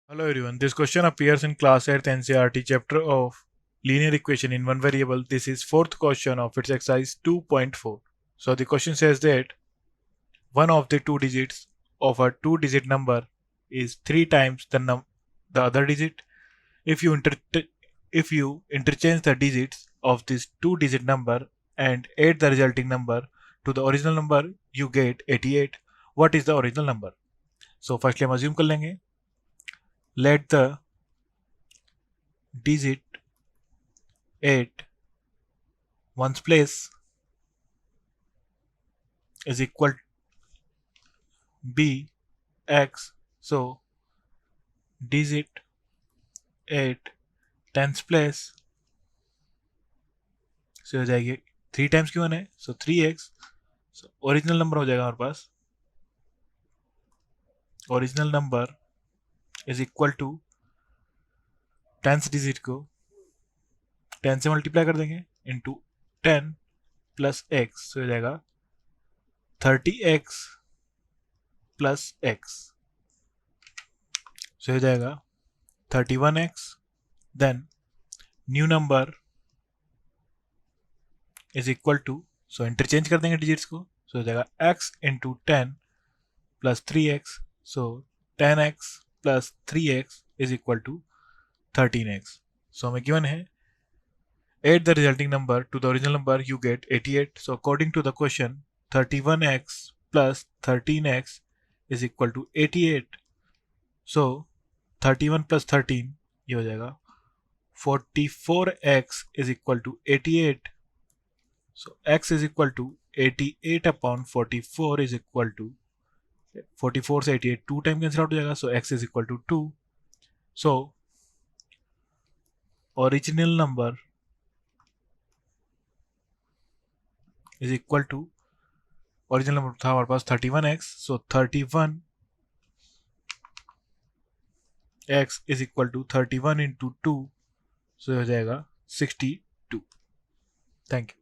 Hello everyone, this question appears in class 8th NCERT chapter of linear equation in one variable. This is fourth question of its exercise 2.4. So the question says that one of the two digits of a two-digit number is three times the other digit. If you interchange the digits of this two-digit number and add the resulting number to the original number, you get 88. What is the original number? So firstly हम assume कर लेंगे. Let the digit at ones place is equal b x. So digit at tens place से हो जाएगी 3 times क्यों है सो 3x. So original number हो जाएगा हमारे पास. Original number is equal to tens digit को 10 से मल्टीप्लाई कर देंगे इंटू 10 प्लस एक्स. हो जाएगा 30x प्लस एक्स. सो हो जाएगा 31x. Then new number is equal to, so interchange कर देंगे डिजिट्स को. सो हो जाएगा x into 10 plus 3x. So 10x plus 3x is equal to 13x. So हमें गिवन है add the resulting number to the original number, you get 88. So according to the question, 31x plus 13x is equal to 88. So 31 plus 13 ये हो जाएगा 44x is equal to 88. So x is equal to 88 upon 44 is equal to 44 से 88 2 time cancel out हो जाएगा. So x is equal to 2. So original number is equal to, original number था हमारे पास 31x. So 31x is equal to 31 into 2. So हो जाएगा 62. Thank you.